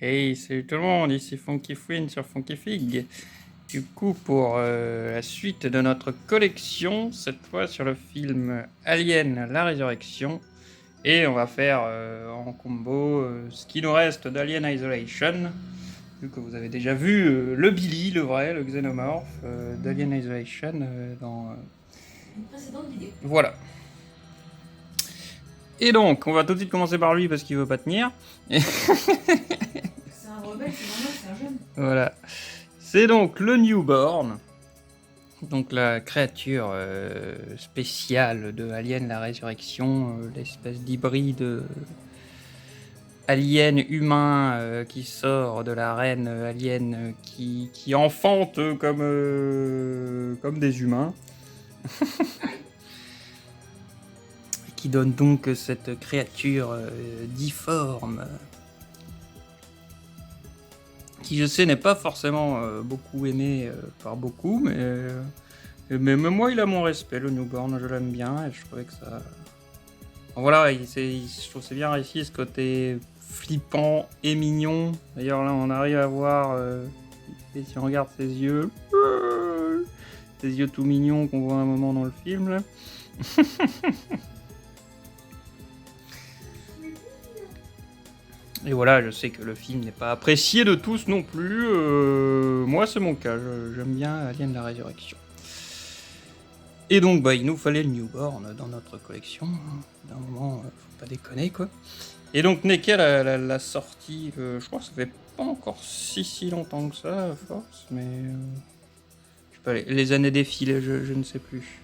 Hey, salut tout le monde, ici Funky Fwin sur Funky Fig. Du coup, pour la suite de notre collection, cette fois sur le film Alien, la résurrection. Et on va faire en combo ce qui nous reste d'Alien Isolation. Vu que vous avez déjà vu le Billy, le vrai, le xénomorphe d'Alien Isolation dans une précédente vidéo. Voilà. Et donc, on va tout de suite commencer par lui parce qu'il veut pas tenir. C'est un rebelle, c'est normal, c'est un jeune. Voilà. C'est donc le Newborn. Donc la créature spéciale de Alien la Résurrection, l'espèce d'hybride alien humain qui sort de la reine alien qui enfante comme des humains. Qui donne donc cette créature difforme qui je sais n'est pas forcément beaucoup aimé par beaucoup, mais même moi il a mon respect, le Newborn, je l'aime bien et je trouvais que ça... Bon, voilà, je trouve que c'est bien réussi ce côté flippant et mignon. D'ailleurs là on arrive à voir, et si on regarde ses yeux tout mignons qu'on voit à un moment dans le film là. Et voilà, je sais que le film n'est pas apprécié de tous non plus. Moi, c'est mon cas. J'aime bien Alien la Résurrection. Et donc, bah, il nous fallait le Newborn dans notre collection. D'un moment, faut pas déconner, quoi. Et donc, Neka l'a sorti, je crois que ça fait pas encore si longtemps que ça, à force, mais... je sais pas, les années défilent, je ne sais plus.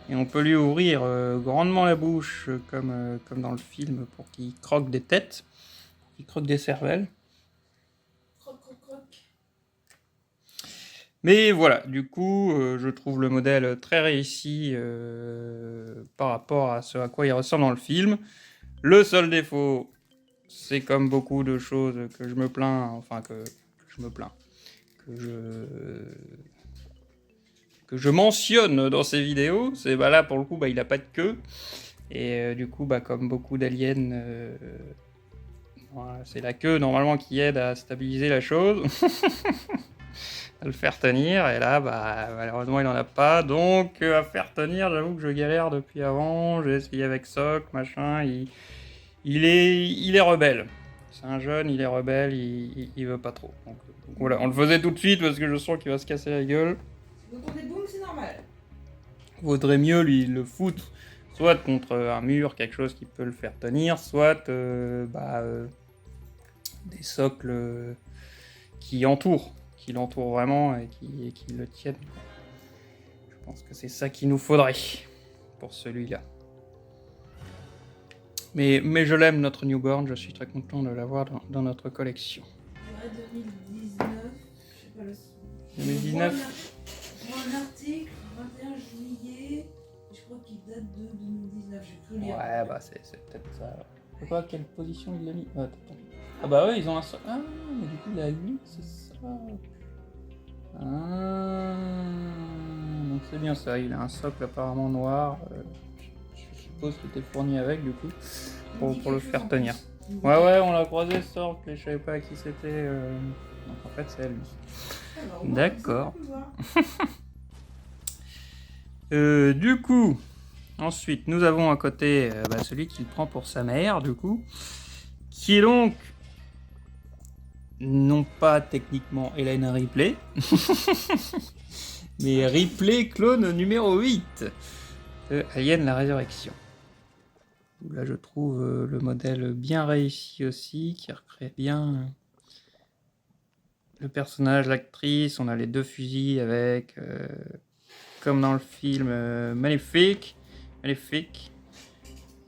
Et on peut lui ouvrir grandement la bouche, comme dans le film, pour qu'il croque des têtes, qu'il croque des cervelles. Croc, croc, croc. Mais voilà, du coup, je trouve le modèle très réussi par rapport à ce à quoi il ressemble dans le film. Le seul défaut, c'est comme beaucoup de choses que je me plains, enfin que je me plains, que je mentionne dans ces vidéos, c'est bah là pour le coup bah il a pas de queue et du coup bah comme beaucoup d'aliens voilà, c'est la queue normalement qui aide à stabiliser la chose, à le faire tenir et là bah malheureusement il en a pas donc à faire tenir j'avoue que je galère depuis avant, j'ai essayé avec Soc machin, il est rebelle. C'est un jeune, il est rebelle, il veut pas trop. Donc, voilà, on le faisait tout de suite parce que je sens qu'il va se casser la gueule. Quand on est boum, c'est normal. Vaudrait mieux lui le foutre soit contre un mur, quelque chose qui peut le faire tenir, soit des socles qui l'entourent vraiment et qui le tiennent. Je pense que c'est ça qu'il nous faudrait pour celui-là. Mais je l'aime, notre Newborn, je suis très content de l'avoir dans notre collection. Ouais, 2019, je sais pas le son. 2019. Je vois un article, 21 juillet, je crois qu'il date de 2019, j'ai cru lire. Ouais, bah c'est peut-être ça. Je sais pas quelle position il l'a mis. Ah bah ouais, ils ont un socle. Ah, mais du coup, il a 8, c'est ça. Ah, donc c'est bien ça, il a un socle apparemment noir. Je suppose qu'il était fourni avec, du coup, pour le faire tenir. Ouais, on l'a croisé ce socle et je savais pas à qui c'était. Donc en fait, c'est à lui. D'accord. Du coup, ensuite, nous avons à côté celui qu'il prend pour sa mère, du coup, qui est donc non pas techniquement Hélène Ripley, mais Ripley clone numéro 8 de Alien la Résurrection. Là, je trouve le modèle bien réussi aussi, qui recrée bien le personnage, l'actrice. On a les deux fusils avec, comme dans le film Maléfique.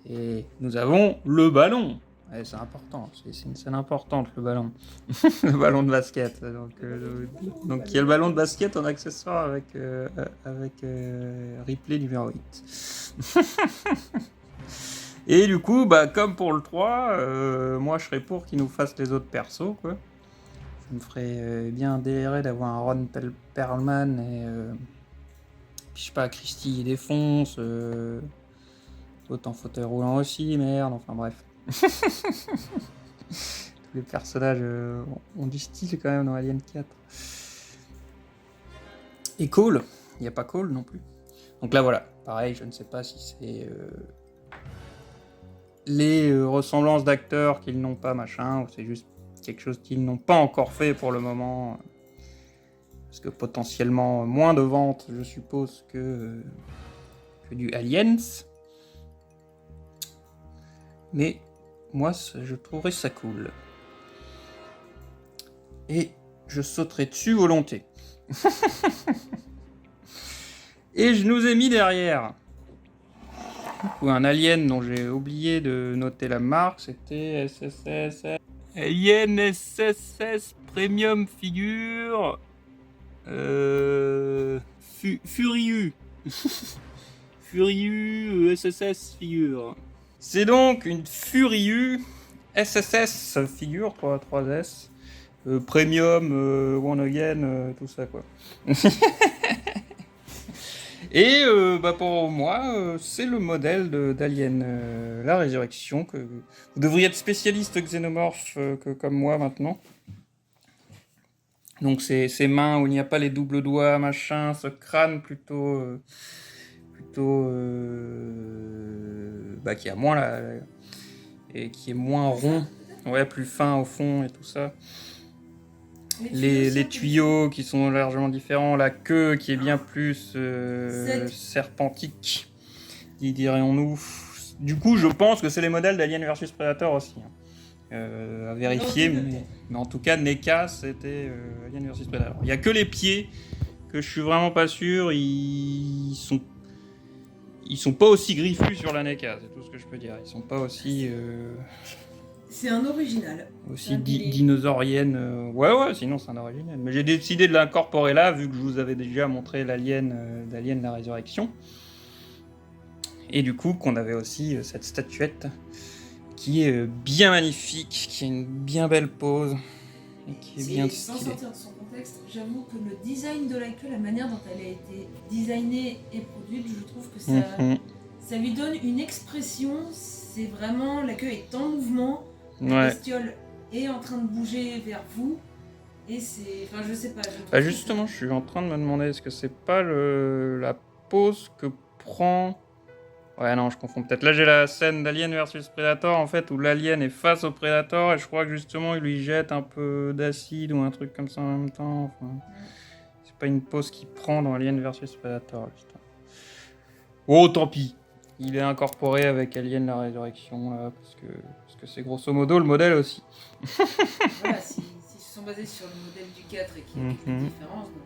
Et nous avons le ballon. Ouais, c'est important, c'est une scène importante, le ballon. Le ballon de basket. Donc il y a le ballon de basket en accessoire avec Ripley numéro 8. Et du coup, bah, comme pour le 3, moi je serais pour qu'il nous fasse les autres persos, quoi. Ça me ferait bien délirer d'avoir un Ron Perlman et je sais pas, Christy défonce, l'autre en fauteuil roulant aussi, merde, enfin bref. les personnages ont du style quand même dans Alien 4. Et Cole, il n'y a pas Cole non plus. Donc là voilà, pareil, je ne sais pas si c'est les ressemblances d'acteurs qu'ils n'ont pas, machin, ou c'est juste quelque chose qu'ils n'ont pas encore fait pour le moment. Parce que potentiellement moins de ventes, je suppose, que du Aliens. Mais moi, je trouverais ça cool. Et je sauterai dessus volonté. Et je nous ai mis derrière un alien dont j'ai oublié de noter la marque, c'était SSS. Alien SSS Premium Figure. Furieux. Furieux SSS Figure. C'est donc une Furieux SSS Figure, 3S. Premium, One Again, tout ça quoi. Et pour moi, c'est le modèle d'Alien la Résurrection. Que vous devriez être spécialiste xénomorphe comme moi maintenant. Donc ces mains où il n'y a pas les doubles doigts, machin, ce crâne plutôt qui a moins et qui est moins rond, ouais, plus fin au fond et tout ça. Les tuyaux qui sont largement différents, la queue qui est bien plus serpentique, dirions-nous. Du coup, je pense que c'est les modèles d'Alien vs Predator aussi. À vérifier, mais en tout cas, NECA, c'était Alien vs Predator. Il n'y a que les pieds que je suis vraiment pas sûr, ils sont pas aussi griffus sur la NECA, c'est tout ce que je peux dire. Ils sont pas aussi... C'est un original. Aussi dinosaurienne. Ouais, sinon c'est un original. Mais j'ai décidé de l'incorporer là, vu que je vous avais déjà montré l'alien d'Alien la Résurrection. Et du coup, qu'on avait aussi cette statuette qui est bien magnifique, qui a une bien belle pose, et qui est bien sans stylée. sortir de son contexte, j'avoue que le design de la queue, la manière dont elle a été designée et produite, je trouve que ça lui donne une expression. C'est vraiment, la queue est en mouvement. La bestiole est en train de bouger vers vous et c'est... Enfin, je sais pas. Justement, je suis en train de me demander, est-ce que c'est pas la pose que prend... Ouais, non, je confonds peut-être. Là, j'ai la scène d'Alien versus Predator, en fait, où l'alien est face au Predator et je crois que justement, il lui jette un peu d'acide ou un truc comme ça en même temps. Enfin, c'est pas une pose qu'il prend dans Alien versus Predator, justement. Oh, tant pis. Il est incorporé avec Alien la Résurrection, là, parce que c'est grosso modo le modèle aussi. Voilà, s'ils se sont basés sur le modèle du 4 et qu'il y a quelques différences, donc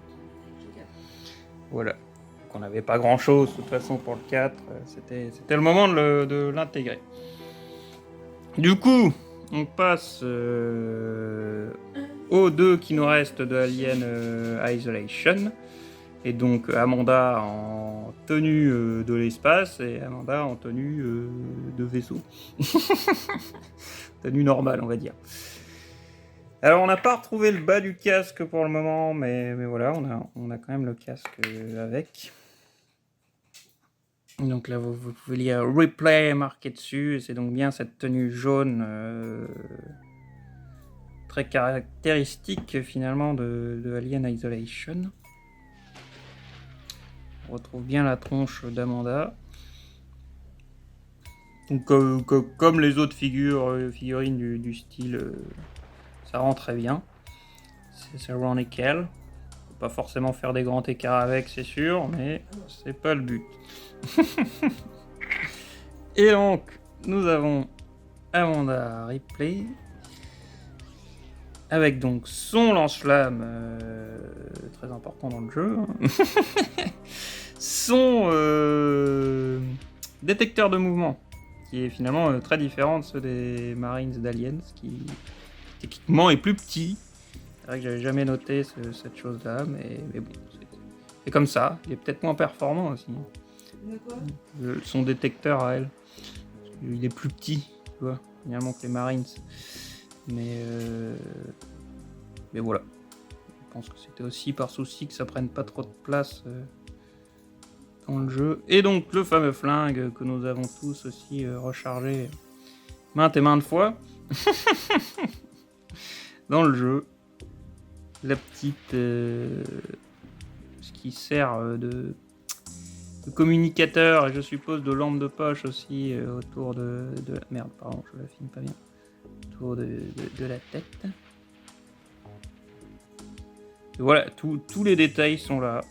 le 4. Voilà. Qu'on n'avait pas grand chose, de toute façon, pour le 4. C'était le moment de l'intégrer. Du coup, on passe aux deux qui nous restent de Alien Isolation. Et donc Amanda en tenue de l'espace et Amanda en tenue de vaisseau. Tenue normale, on va dire. Alors on n'a pas retrouvé le bas du casque pour le moment, mais voilà, on a quand même le casque avec. Donc là vous pouvez lire Replay marqué dessus, et c'est donc bien cette tenue jaune très caractéristique finalement de Alien Isolation. On retrouve bien la tronche d'Amanda. Donc, comme les autres figurines du style, ça rend très bien. C'est Ron et Kel. Faut pas forcément faire des grands écarts avec, c'est sûr, mais c'est pas le but. Et donc, nous avons Amanda Ripley avec donc son lance-flamme très important dans le jeu. Son détecteur de mouvement, qui est finalement très différent de ceux des Marines d'Aliens, qui techniquement est plus petit. C'est vrai que j'avais jamais noté cette chose-là, mais bon, c'est comme ça. Il est peut-être moins performant aussi. Son détecteur à elle. Il est plus petit, tu vois, finalement que les Marines. Mais voilà. Je pense que c'était aussi par souci que ça prenne pas trop de place dans le jeu. Et donc le fameux flingue que nous avons tous aussi rechargé maintes et maintes fois. dans le jeu. La petite... ce qui sert de communicateur et je suppose de lampe de poche aussi autour de la... Merde, pardon, je la filme pas bien. Autour de la tête. Et voilà, tous les détails sont là.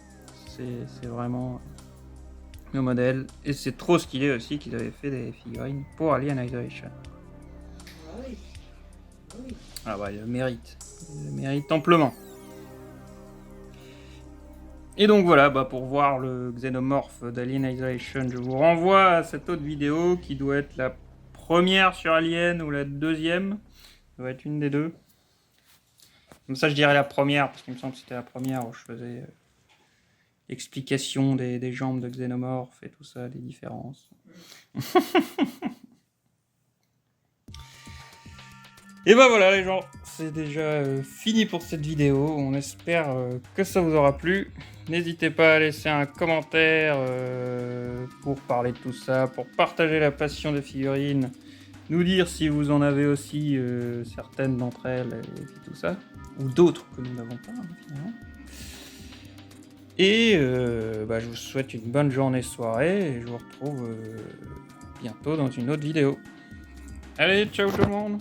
C'est vraiment le modèle. Et c'est trop stylé aussi qu'ils avaient fait des figurines pour Alien Isolation. Ah oui. Oui. Ah bah, il le mérite. Il le mérite amplement. Et donc voilà, bah pour voir le xénomorphe d'Alien Isolation, je vous renvoie à cette autre vidéo qui doit être la première sur Alien ou la deuxième. Ça doit être une des deux. Comme ça, je dirais la première, parce qu'il me semble que c'était la première où je faisais l'explication des jambes de xénomorphe et tout ça, des différences. Et bah voilà les gens, c'est déjà fini pour cette vidéo. On espère que ça vous aura plu. N'hésitez pas à laisser un commentaire pour parler de tout ça, pour partager la passion des figurines, nous dire si vous en avez aussi certaines d'entre elles et puis tout ça, ou d'autres que nous n'avons pas finalement. Et je vous souhaite une bonne journée, soirée, et je vous retrouve bientôt dans une autre vidéo. Allez, ciao tout le monde!